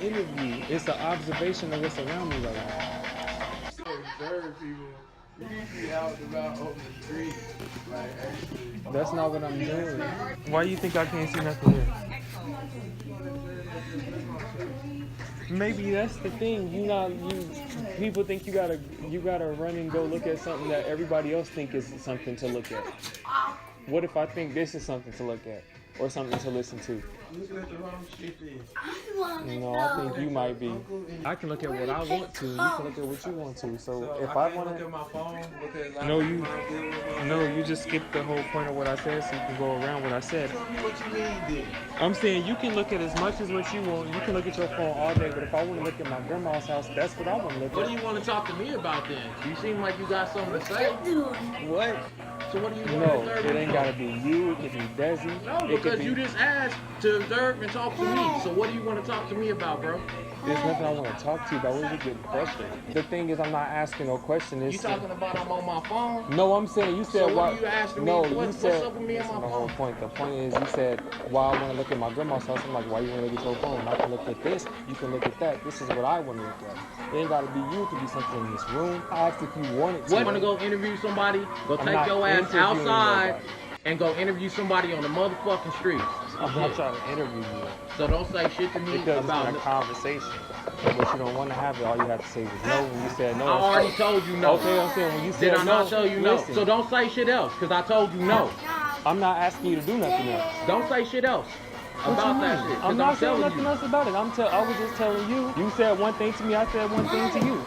interview. It's an observation of what's around me right now. Observe people. You be out and about on the street. Like, actually. That's not what I'm doing. Why do you think I can't see nothing here? Maybe that's the thing. People think you gotta run and go look at something that everybody else think is something to look at. What if I think this is something to look at or something to listen to? Looking at the wrong shit then. No, I think you might be. I can look at what I want to. You can look at what you want to. So if I want to look at my phone, look at no, you just skipped the whole point of what I said, so you can go around what I said. Tell me what you mean then. I'm saying you can look at as much as what you want. You can look at your phone all day, but if I want to look at my grandma's house, that's what I want to look at. What do you want to talk to me about then? You seem like you got something to say. What? So what do you want No, to observe? it ain't gotta be you. It could be Desi. No, because you just asked to observe and talk to me. So what do you want to talk to me about, bro? There's nothing I want to talk to you about. What are you getting frustrated? The thing is, I'm not asking no question. You talking about I'm on my phone? No, I'm saying you said so what are you asking me? No, what's up with me and my the phone? whole point. The point is, you said why I want to look at my grandma's house. I'm like, why you want to look at your phone? I can look at this. You can look at that. This is what I want to look at. It ain't gotta be you. It could be something in this room. I asked if you wanted to. What? Want to go interview somebody? Go take your ass outside and go interview somebody on the motherfucking streets. I'm not trying to interview you. So don't say shit to me because about it's in a conversation. But you don't want to have it. All you have to say was no. When you said no, I already told you no. Okay, I'm saying when you said did I no, not tell you no? listen. So don't say shit else, because I told you no. I'm not asking you to do nothing else. Don't say shit else about that shit. I'm not saying telling nothing you. else about it. I was just telling you. You said one thing to me. I said one thing to you.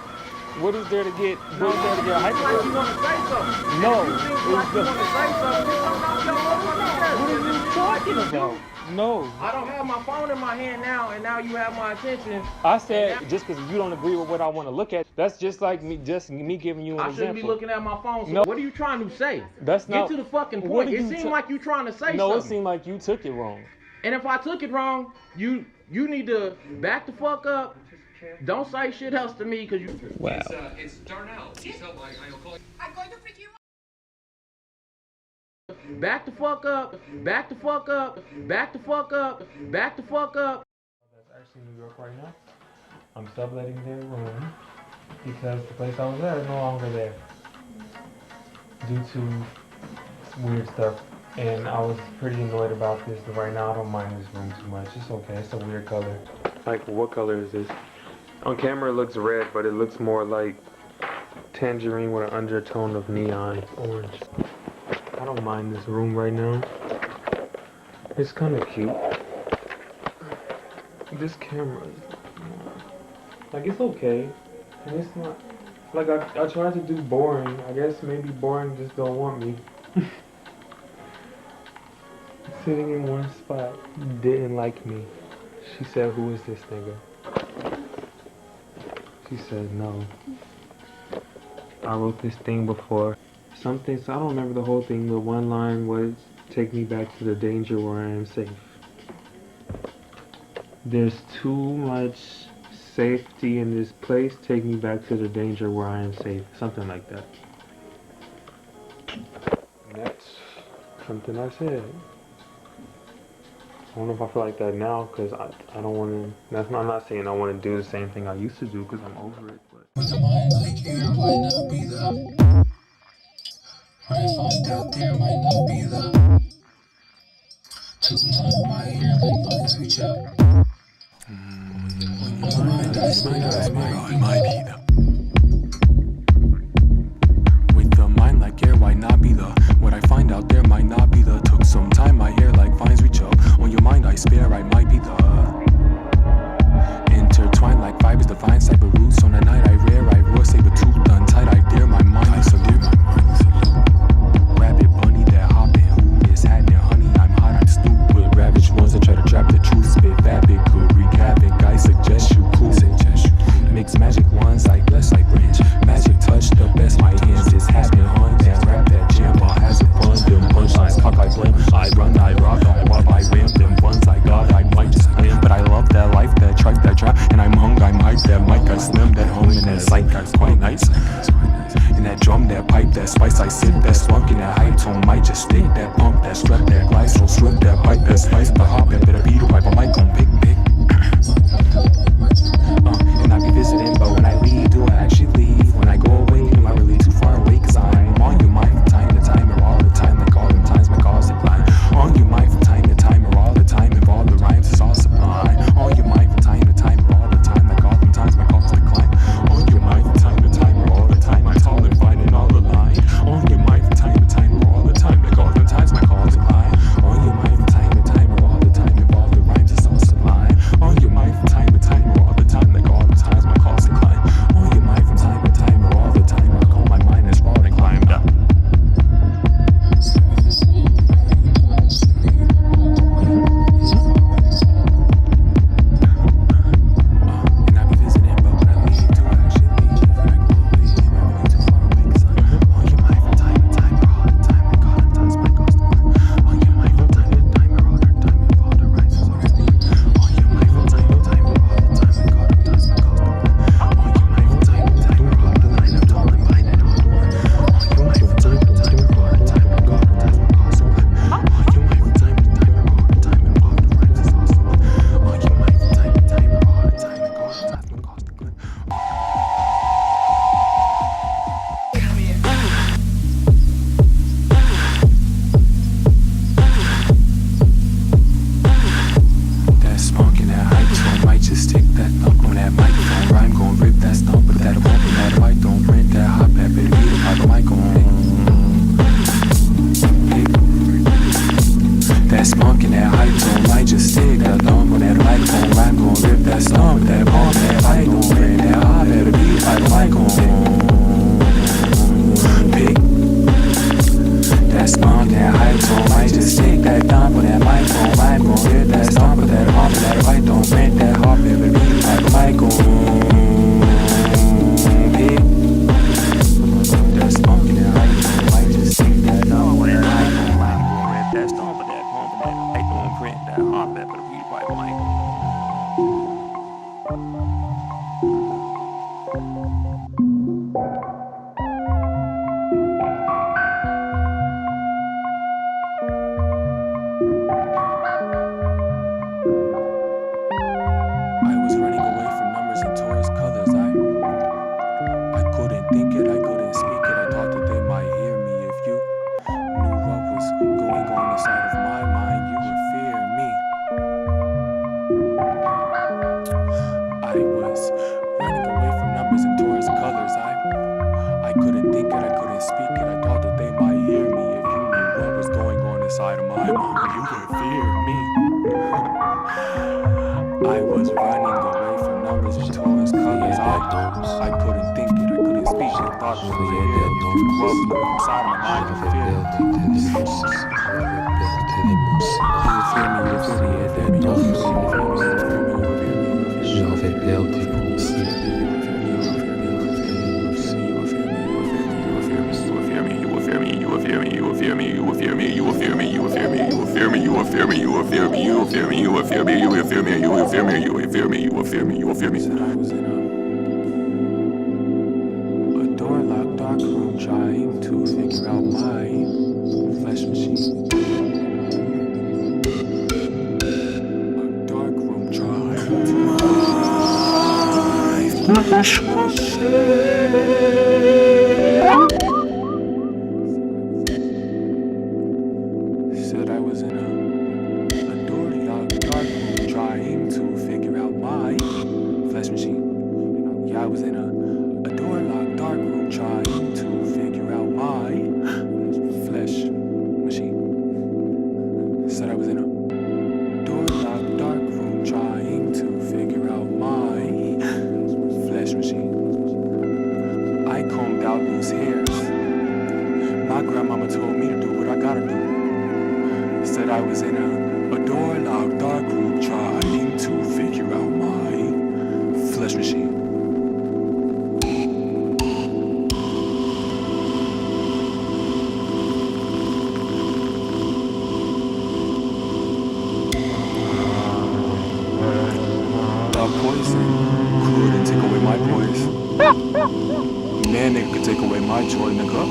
What is there to get? What is there to get hyped Like you want to say something. No. You seem like you want to say something. Get something off your motherfucking chest. What are you talking about? No. I don't have my phone in my hand now, and now you have my attention. I said just because you don't agree with what I want to look at, that's just like me giving you an example. I shouldn't be looking at my phone. So no. What are you trying to say? That's not. Get to the fucking point. It seemed like you trying to say something. No, it seemed like you took it wrong. And if I took it wrong, you need to back the fuck up. Don't say shit else to me, because you. Wow. It's Darnell. I'll call you. I'm going to freak you. Back the fuck up. Back the fuck up. Back the fuck up. Back the fuck up. That's actually New York right now. I'm subletting their room because the place I was at is no longer there due to weird stuff. And I was pretty annoyed about this, but right now I don't mind this room too much. It's okay. It's a weird color. Like, what color is this? On camera it looks red, but it looks more like tangerine with an undertone of neon orange. I don't mind this room right now. It's kind of cute. This camera is like, it's okay. And it's not, like, I tried to do boring. I guess maybe boring just don't want me. Sitting in one spot, didn't like me. She said, who is this nigga? She said, no. I wrote this thing before. Something, so I don't remember the whole thing, but one line was, take me back to the danger where I am safe. There's too much safety in this place, take me back to the danger where I am safe. Something like that. And that's something I said. I don't know if I feel like that now, because I don't want to, I'm not saying I want to do the same thing I used to do, because I'm over it, but. With a mind like here might not be the I find out there might not be the took some time in my ear like vines reach out. With a mind I swear I might be the with a mind like air might not be the what I find out there might not be the took some time my hair like vines reach up. On your mind I spare I might be the intertwined like fibers divine cyber roots on the night I rare I roar saber tooth untied I dare my mind I salute rabbit bunny that hop in who is hat near honey I'm hot I'm stupid ravaged ones that try to trap the truth spit vapid could wreak havoc I suggest you cool mix magic ones spunk in that high tone. Might just stick that thumb on that microphone. Rhyme gon' rip that stump, that pump, that fight gon' bring that high. Better be like microphone. Pick that spunk, that high tone. Might just stick that thumb on that microphone. Rhyme gon' rip that stump, that pump, that fight gon' bring that high. Better be like microphone. Pick that spunk in that high tone. Might just stick that thumb on that microphone. Rhyme gon' rip that stump, that pump, that fight gon' print that high. Better be like microphone. I was running away from numbers and tourist colors. I couldn't think it, I couldn't speak it. I thought that they might hear me. If you knew what was going on inside of my mind, you would fear me. I was running away from numbers and tourist colors. I couldn't think it, I couldn't speak it. I thought that they might hear me. If you knew what was going on inside of my mind, you would fear me. I was running away from numbers and tourist colors. I couldn't think it, I couldn't speak it. I thought that they hear me. If you knew what was going on inside of my mind, you would fear me. J'avais perdu mon ciel. A door-locked dark room trying to figure out my flesh machine. A dark room trying to my flesh machine. Said I was in a door-locked dark room trying to figure out my flesh machine. Yeah, I was in a door-locked dark room trying to figure out my flesh machine. Said I was in a door-locked dark room trying to figure out my flesh machine. I combed out loose hairs. My grandmama told me to do what I gotta do. Said I was in a door-locked dark room trying to figure out my flesh machine. Poison couldn't take away my poise. Man, nigga could take away my joy, nigga.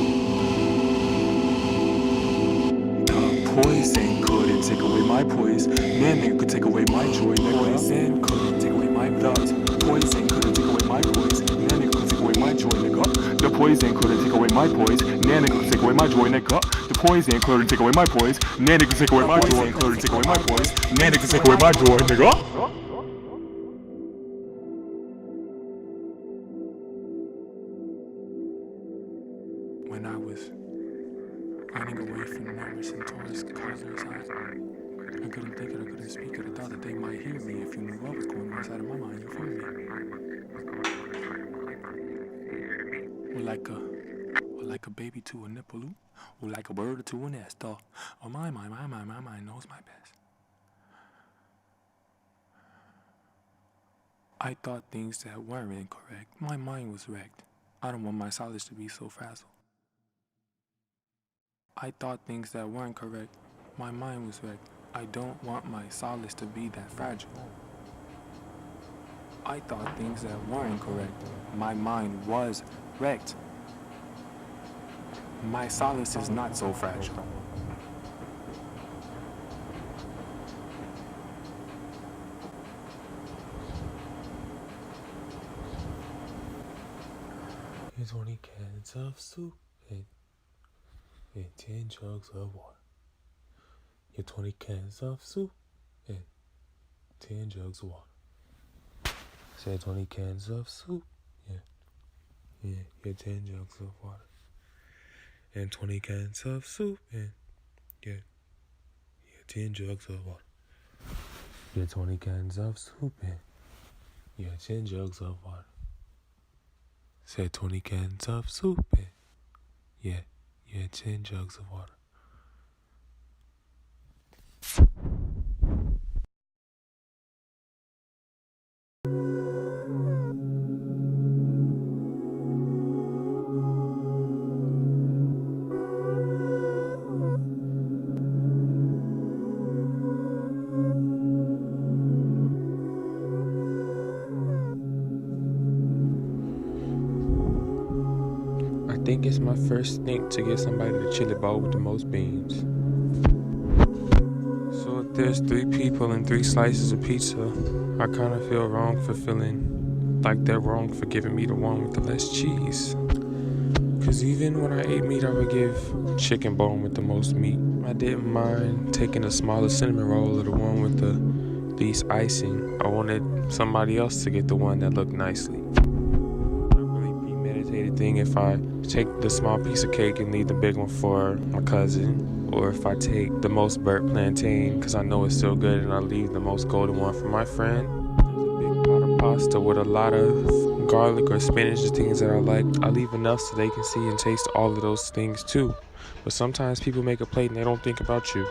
The poison couldn't take away my poise. Man, nigga could take away my joy, nigga. Poison couldn't take away my blood. Poison couldn't take away my poise. Man, nigga could take away my joy, nigga. The poison couldn't take away my poise. Man, nigga could take away my joy, nigga. The poison couldn't take away my poise. Man, nigga could take away my joy. Couldn't take away my poise. Man, nigga could take away my joy, nigga. When I was running away from numbers and tourist colors, I couldn't think it, I couldn't speak it. I thought that they might hear me. If you knew what was going on inside of my mind, you feel me? Or like a baby to a nipple, or like a bird to a nest. Oh, my mind knows my best. I thought things that weren't incorrect. My mind was wrecked. I don't want my solids to be so frazzled. I thought things that weren't correct. My mind was wrecked. I don't want my solace to be that fragile. I thought things that weren't correct. My mind was wrecked. My solace is not so fragile. Here's 20 cans of soup and 10 jugs of water. Your 20 cans of soup and 10 jugs of water. Say 20 cans of soup, yeah, 10 jugs of water. And 20 cans of soup and 10 10 jugs of water. Yeah, 20 cans of soup in. Yeah, 10 jugs of water. Said 20 cans of soup in. Yeah, 10 jugs of water. I think it's my first think to get somebody the chili bowl with the most beans. So if there's 3 people and 3 slices of pizza, I kind of feel wrong for feeling like they're wrong for giving me the one with the less cheese. Cause even when I ate meat, I would give chicken bone with the most meat. I didn't mind taking the smallest cinnamon roll or the one with the least icing. I wanted somebody else to get the one that looked nicely. Thing if I take the small piece of cake and leave the big one for my cousin, or if I take the most burnt plantain because I know it's still good and I leave the most golden one for my friend. There's a big pot of pasta with a lot of garlic or spinach, the things that I like. I leave enough so they can see and taste all of those things too. But sometimes people make a plate and they don't think about you.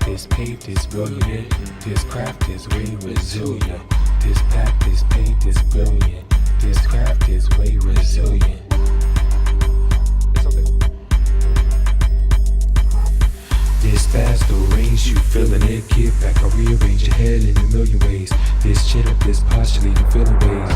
This paint is brilliant. This craft is way resilient. This pack, this paint is brilliant. This craft is way resilient. This fast arrange, you feeling it. Get back or rearrange your head in a million ways. This chin up, this posture, you feeling ways.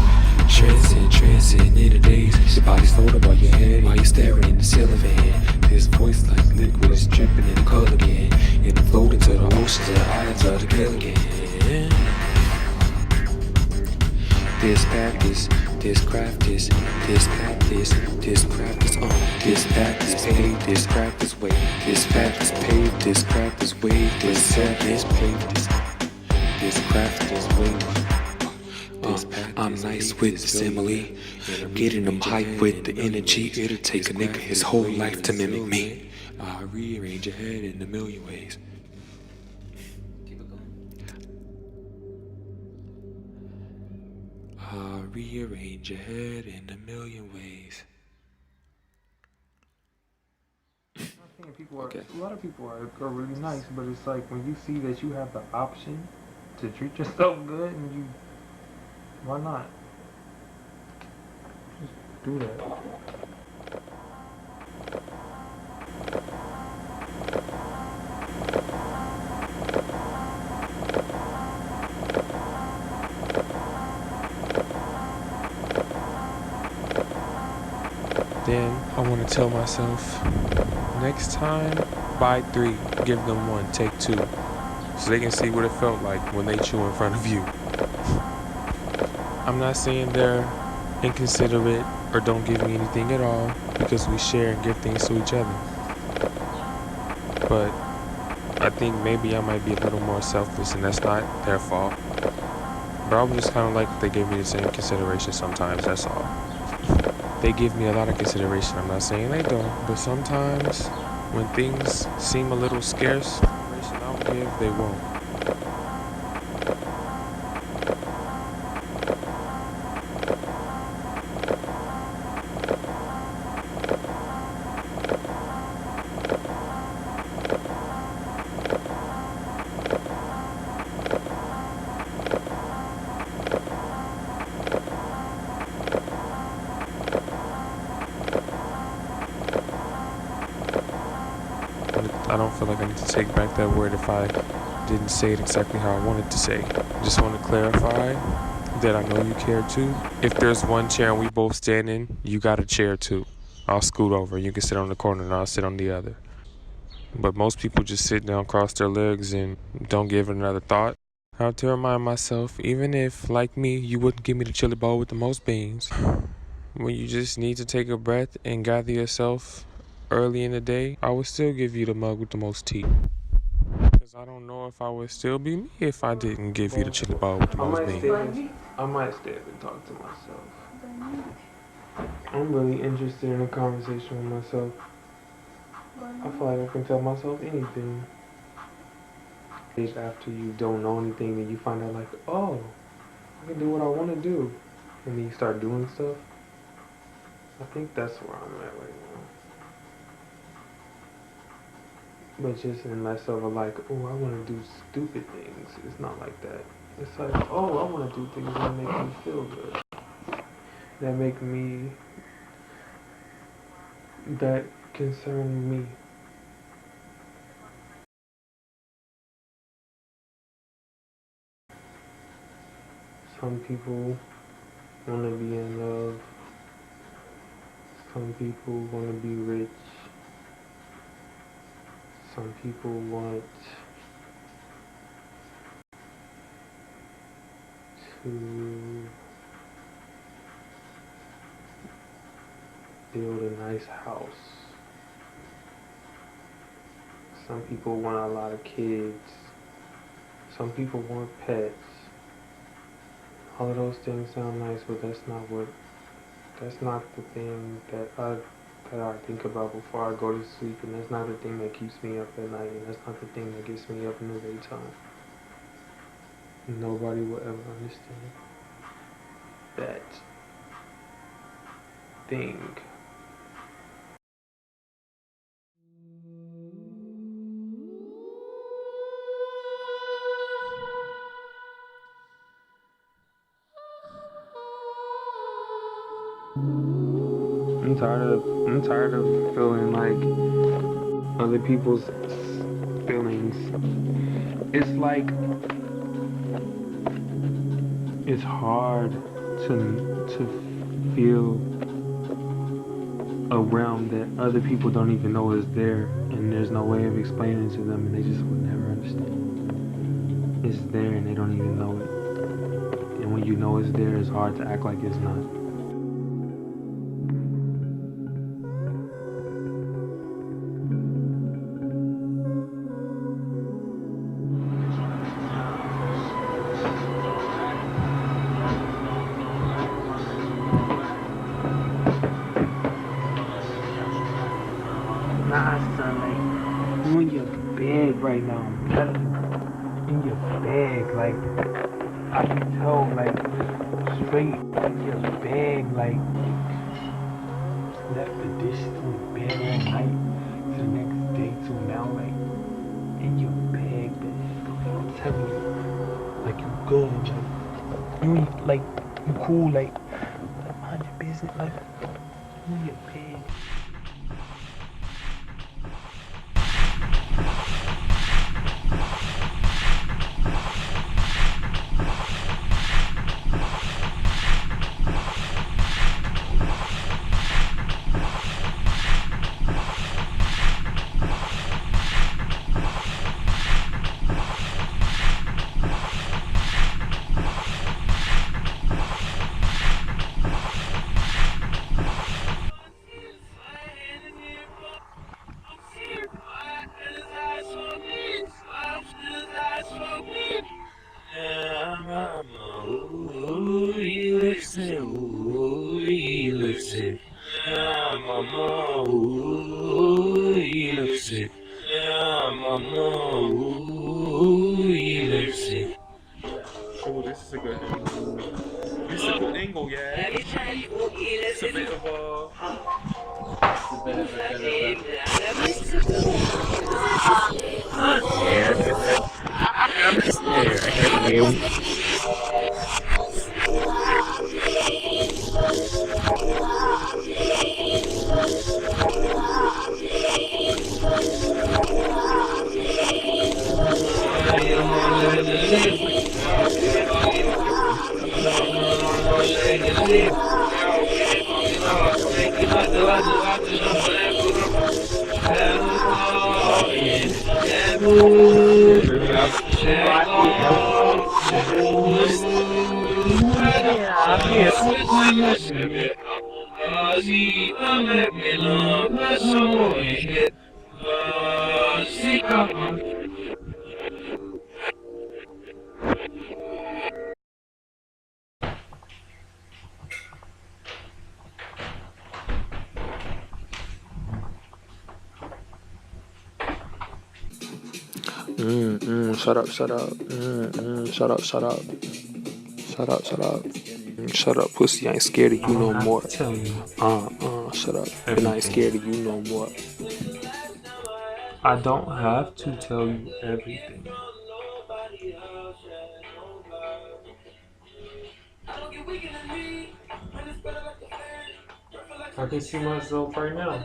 Transcend in the days. Your body's floating above your head while you're staring in the ceiling fan. This voice like liquid is dripping in the color again. And it float into the oceans and the islands of the Gilligan. This practice, this craft is, this practice, this practice on. This practice paid, this practice way. This practice paid, this practice way. This practice paid, this craft is way. I'm nice with the simile, getting them hype with the energy. It'll take a nigga his whole life to mimic me. I rearrange your head in a million ways. I rearrange your head in a million ways. I think people are, a lot of people are really nice, but it's like when you see that you have the option to treat yourself good, and you, why not? Just do that. Then I want to tell myself, next time, buy 3, give them 1, take 2, so they can see what it felt like when they chew in front of you. I'm not saying they're inconsiderate or don't give me anything at all, because we share and give things to each other. But I think maybe I might be a little more selfless, and that's not their fault. But I would just kind of like if they gave me the same consideration sometimes, that's all. They give me a lot of consideration. I'm not saying they don't, but sometimes when things seem a little scarce, the consideration I would give, they won't. I don't feel like I need to take back that word if I didn't say it exactly how I wanted to say. I just want to clarify that I know you care too. If there's one chair and we both stand in, you got a chair too. I'll scoot over. You can sit on the corner and I'll sit on the other. But most people just sit down, cross their legs, and don't give it another thought. I have to remind myself, even if, like me, you wouldn't give me the chili bowl with the most beans, when you just need to take a breath and gather yourself early in the day, I would still give you the mug with the most tea. Because I don't know if I would still be me if I didn't give you the chili bowl with the most beans. I might stay up and talk to myself. I'm really interested in a conversation with myself. I feel like I can tell myself anything. After you don't know anything, then you find out like, oh, I can do what I want to do. And then you start doing stuff. I think that's where I'm at right now. But just in less of a like, oh, I want to do stupid things. It's not like that. It's like, oh, I want to do things that make me feel good. That make me, that concern me. Some people want to be in love. Some people want to be rich. Some people want to build a nice house. Some people want a lot of kids. Some people want pets. All of those things sound nice, but that's not the thing that I think about before I go to sleep, and that's not the thing that keeps me up at night, and that's not the thing that gets me up in the daytime. Nobody will ever understand that thing. I'm tired of feeling like other people's feelings. It's like it's hard to feel a realm that other people don't even know is there, and there's no way of explaining to them, and they just would never understand. It's there and they don't even know it. And when you know it's there, it's hard to act like it's not. Nah, son, like, you in your bed right now, I'm telling you. In your bed, like, I can tell, like, straight in your bed, like, left the dishes in the bed at night to the next day to now, like, in your bed, like, I'm telling you, like, you good, like, you ain't, like, you cool, like, mind your business, like, you in your bed. Oh, this is a good angle. This is a good angle, yeah. It's a bit of a Shut up, shut up. Shut up, shut up. Shut up, shut up. Shut up, pussy. I ain't scared of you no more. Tell you Shut up. And I ain't scared of you no more. I don't have to tell you everything. I can see myself right now.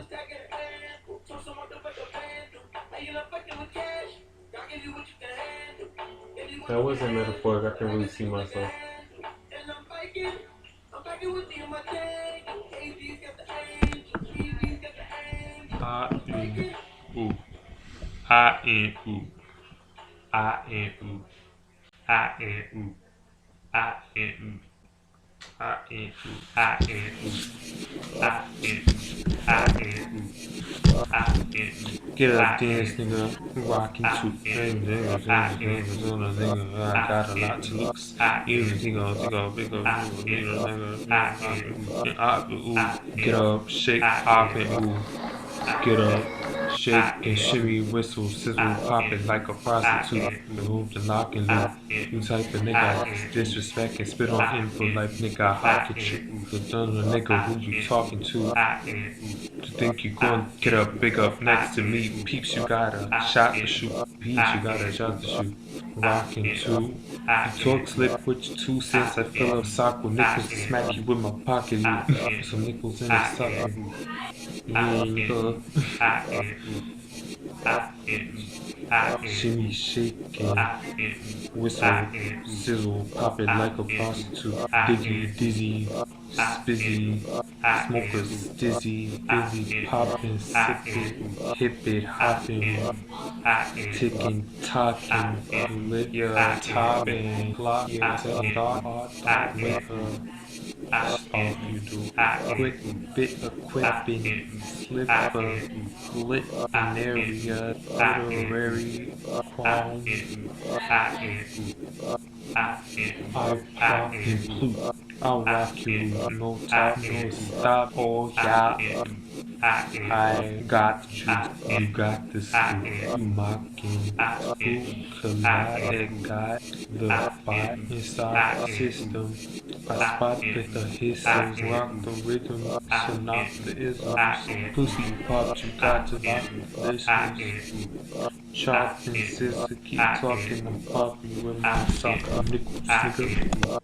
That wasn't metaphoric. I can really see myself. Ooh. I and ooh. I and ooh. I and ooh. I and ooh. I and ooh. I and ooh. I and ooh. I and ooh. Get up, dance, nigga. Rockin' too. I got a lot to lose. Even nigga, big up, nigga. Get up, shake, hop, and ooh. Get up, shake and shimmy, whistle, sizzle, pop it like a prostitute. Move the lock and loop. You type of nigga, disrespect and spit on input like nigga, hop at you. The done nigga who you talking to. To think you gon' get up, big up next to me. Peeps, you got a shot to shoot. Peeps, you got a shot to shoot. Rockin' two. You talk slip with your 2 cents. I fill up sock with nickels to smack you with my pocket. Put some nickels in the sock. Shimmy, shake, and whistle, sizzle, pop it like a prostitute. Diggy, dizzy, spizzy, smokers, dizzy, busy, poppin', sippin', hip it, hoppin', tickin', talkin', lit your top and clock, tell thought, with her. All you do, quick bit equipping, slipper, lit an area, literary qualms, I pop and flute, I'll rock you, no top, no stop, oh yeah. I got you, you got the scoop, you mocking, who collide, got the spot inside system. I spot with the hisses, rock the rhythm, so knock the isms. Pussy pop, you got to lock the listeners. Chop and scissor, keep talking, I'm popping with my sock, nickels, nigga.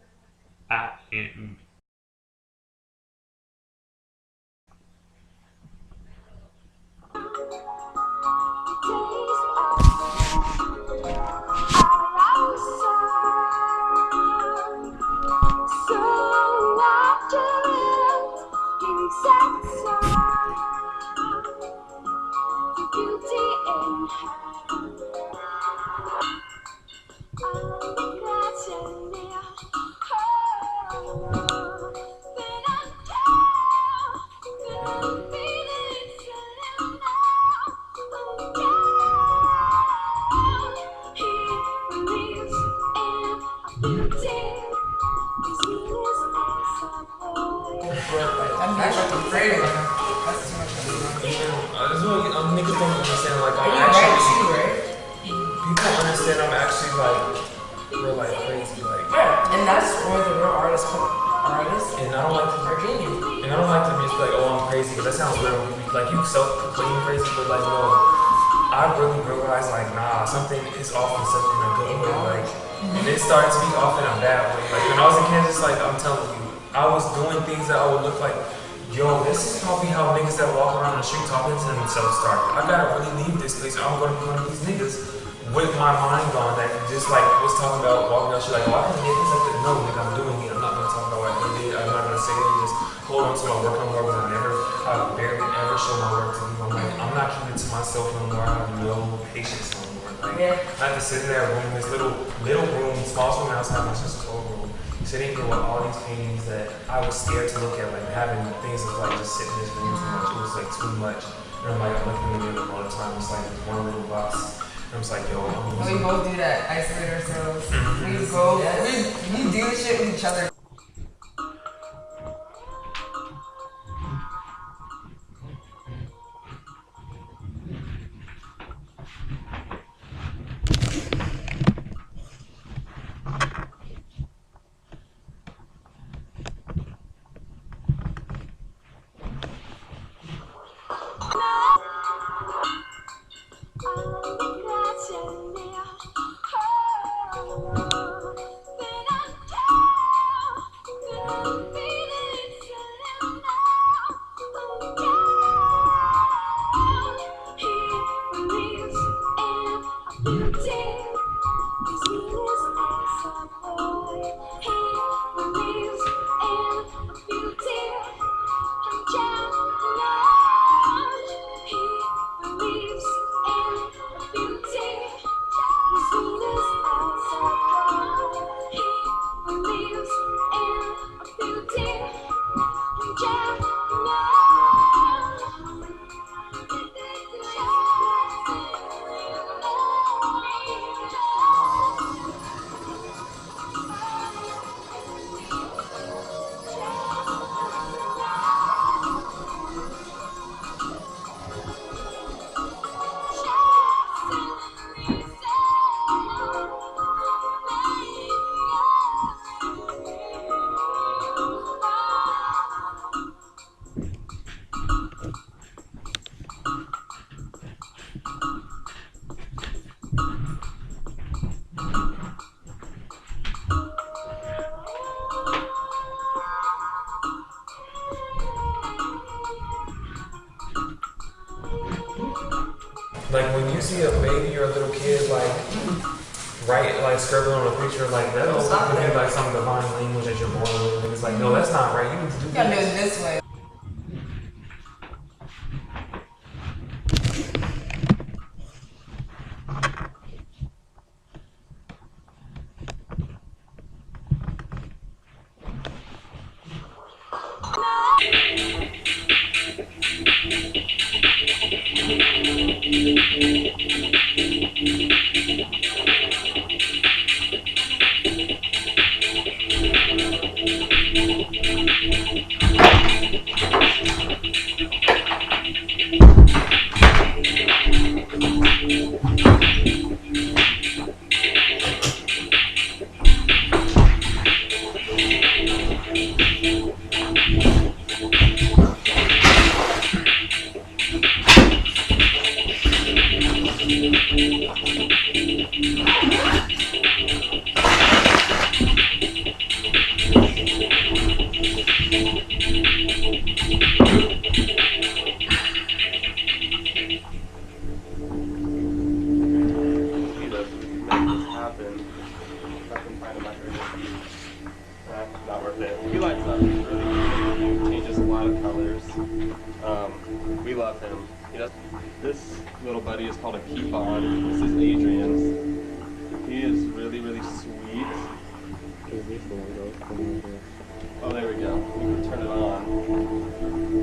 Niggas don't understand, like, I'm actually, people understand I'm actually, like, real, like, crazy, like. Yeah, and that's where the real artists come. And I don't like to, and I don't like to just be like, oh, I'm crazy, because that sounds real, like, you self-proclaim crazy, but, like, no, I really realized, like, nah, something is off in something in a good way, like, and it started to be off in a bad way, like, when I was in Kansas, like, I'm telling you, I was doing things that I would look like, yo, this is probably how niggas that walk around the street talking to themselves start. I gotta really leave this place or I'm gonna be one of these niggas with my mind on that just like was talking about walking out shit like, oh, I can get this like that. No, nigga, I'm doing it. I'm not gonna talk about what I did. I'm not gonna say it. Just hold on to my work no more because I barely ever show my work to people. I'm like, I'm not keeping it to myself no more. I have no patience no more. Like, Yeah. I had to sit in that room, this little room, smallest room outside my sister's old room, sitting here with all these paintings that I was scared to look at, like having things of like just sitting in this room too much. It was like too much. And I'm like, I'm looking in the mirror all the time. It's like this one little box. And I'm just like, yo, I'm We both do that. Isolate ourselves. We do shit with each other. like when you see a baby or a little kid like scribbling on a picture like that, also could be like some divine language that you're born with. And it's like, no, that's not right. You need to do You gotta do this. it this way. He lights up. He's really good. He changes a lot of colors. We love him. He does. This little buddy is called a peapod. This is Adrian's. He is really, really sweet. Oh, there we go. You can turn it on.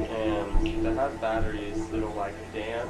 And if it has batteries, it'll like dance.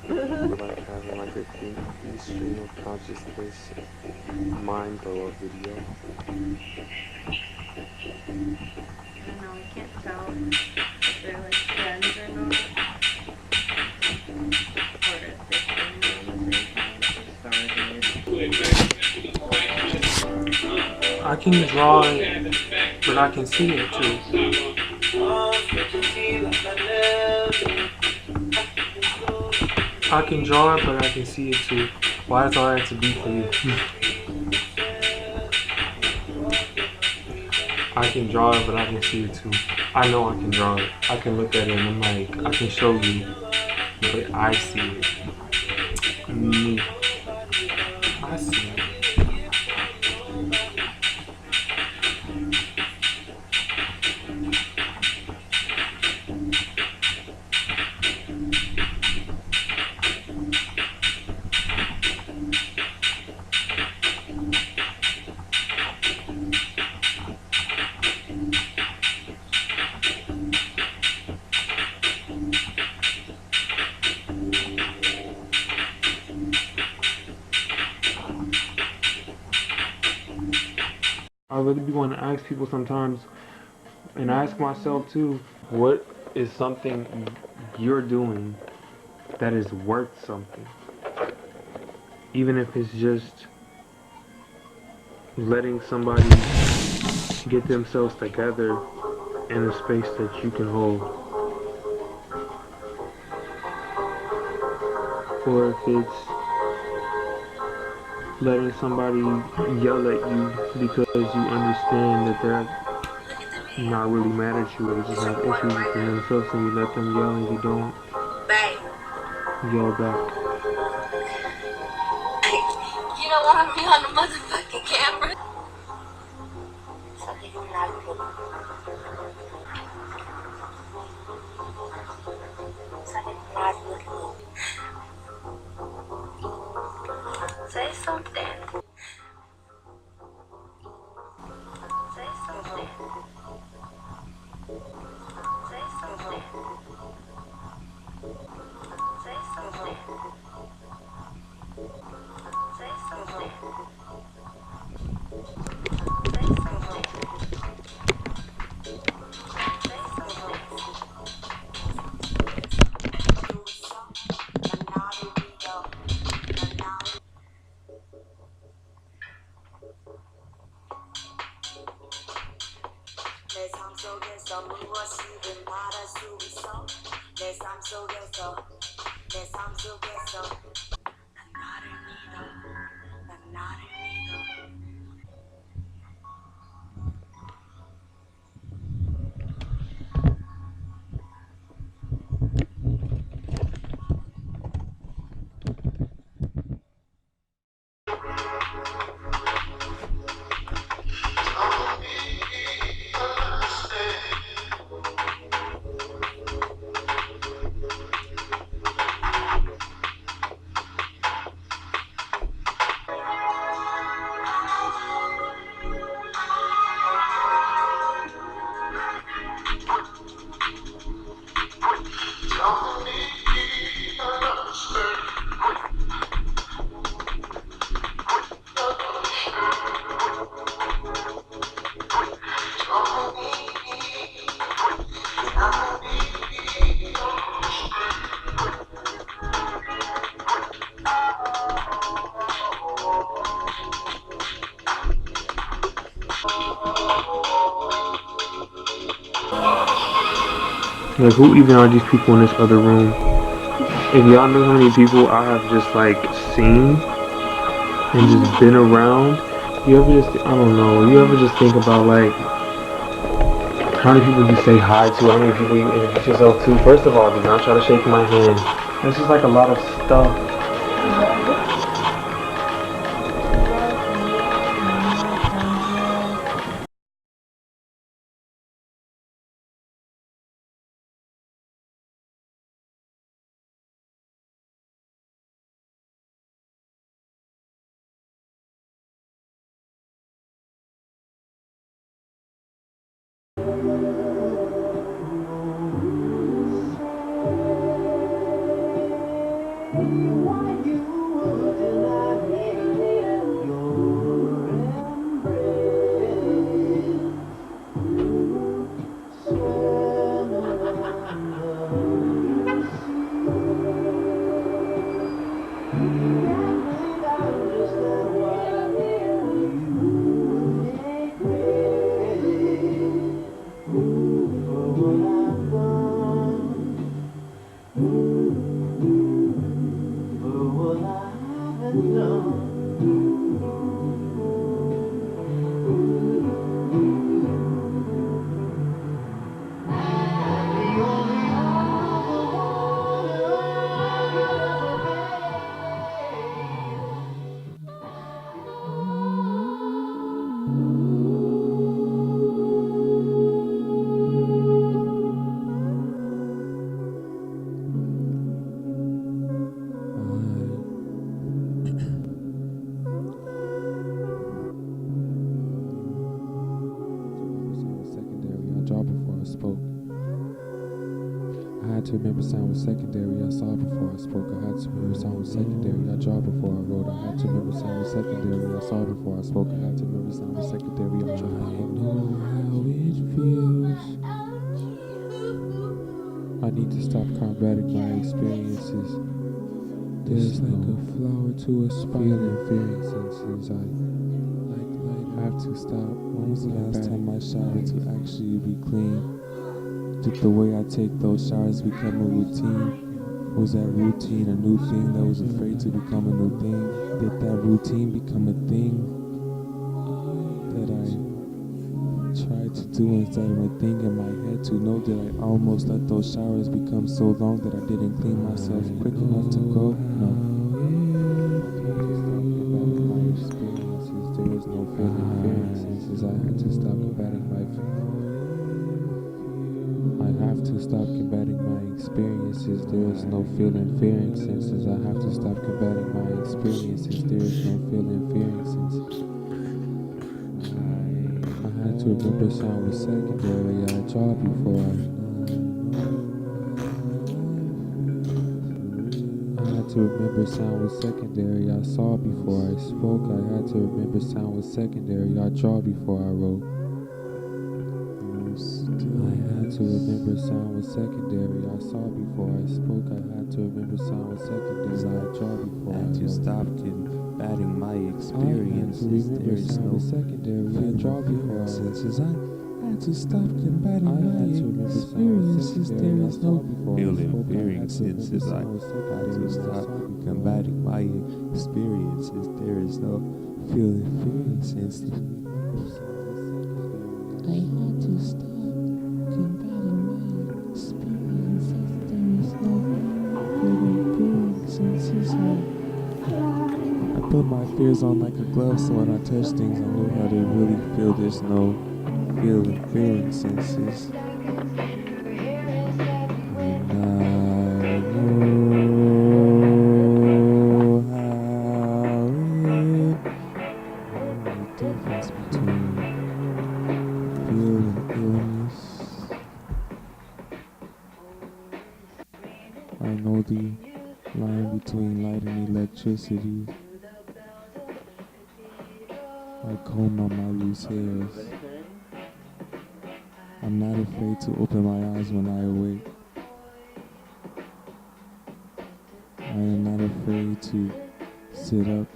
Like having like a complete stream of consciousness, mind blow video. I don't know, I can't tell if they're like friends or not. Or if they're standing on the same time. I can draw it, but I can see it too. I can draw it, but I can see it too. Why does all that have to be for you? I can draw it, but I can see it too. I know I can draw it. I can look at it and I'm like, I can show you, but I see it. Me. I see it. I really be wanting to ask people sometimes, and I ask myself too, what is something you're doing that is worth something? Even if it's just letting somebody get themselves together in a space that you can hold. Or if it's letting somebody yell at you because you understand that they're not really mad at you, they just have issues within themselves, and you let them yell and you don't yell back. You don't want to be on the motherfucking camera. Say something. Say something. Say something. Say something. Say something. Say something. Like, who even are these people in this other room? If y'all know how many people I have just like seen and just been around, you ever just, I don't know, you ever just think about like how many people you say hi to, how many people you introduce yourself to? First of all, do not try to shake my hand. It's just like a lot of stuff. to remember sound was secondary. I saw before I spoke. I had to remember sound was secondary. I draw before I wrote. I had to remember sound was secondary. I saw before I spoke. I had to remember sound was secondary. I draw before I know how it feels. I need to stop combating my experiences. There's like a flower to a spider. Fearing senses. I have to stop. When was the last time I showered to actually be clean? Did the way I take those showers become a routine? Was that routine a new thing that was afraid to become a new thing? Did that routine become a thing that I tried to do instead of a thing in my head to know that I almost let those showers become so long that I didn't clean myself quick enough to go? No. My experiences, there is no feeling experiences. I had to stop combating my I have to stop combating my experiences. There is no feeling fearing senses. I have to stop combating my experiences. There is no feeling fearing senses. I had to remember sound was secondary. I draw before I had to remember sound was secondary. I saw before I spoke. I had to remember sound was secondary. I draw before I wrote. I had to remember sound was secondary. I saw before I spoke. I had to remember sound was secondary. I draw before I had to stop combating my experiences. There is no secondary. I draw before I senses. I had to stop combating my experiences. There is no feeling fearing senses. I had to stop combating my experiences. There is no feeling fearing senses. I had to stop. I put my fears on like a glove so when I touch things I know how they really feel. There's no feeling senses. And I know how the difference between feel and illness. I know the line between light and electricity. I comb out my loose hairs. I'm not afraid to open my eyes when I awake. I am not afraid to sit up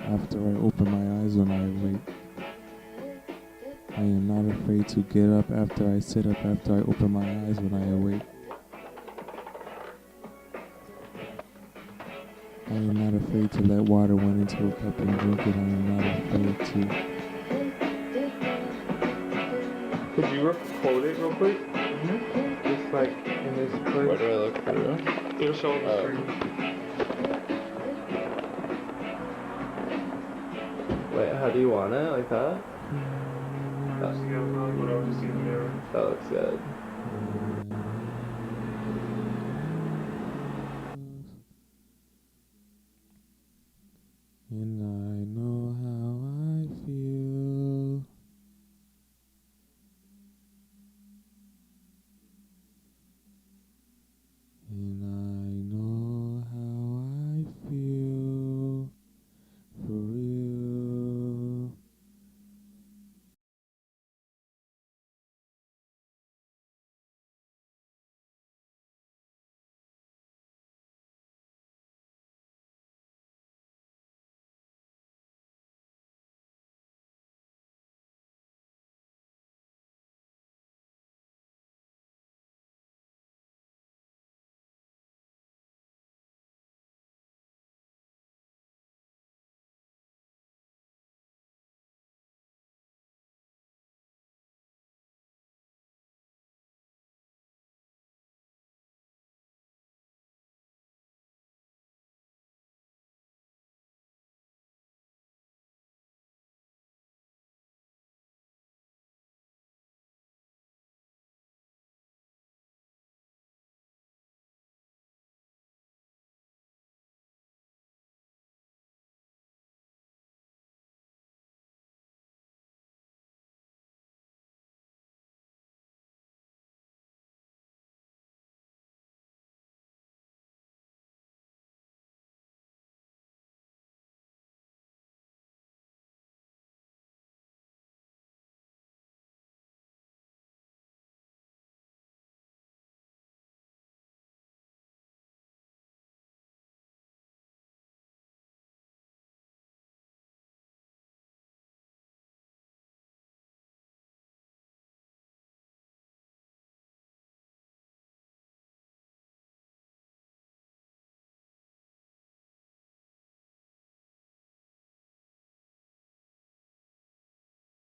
after I open my eyes when I awake. I am not afraid to get up after I sit up after I open my eyes when I awake. I am not afraid to let water run into a cup and drink it. I am not afraid to. Could you quote it real quick? Just like in this clip. What do I look through? It'll show on the screen. Wait, how do you want it? Like that? That looks good. And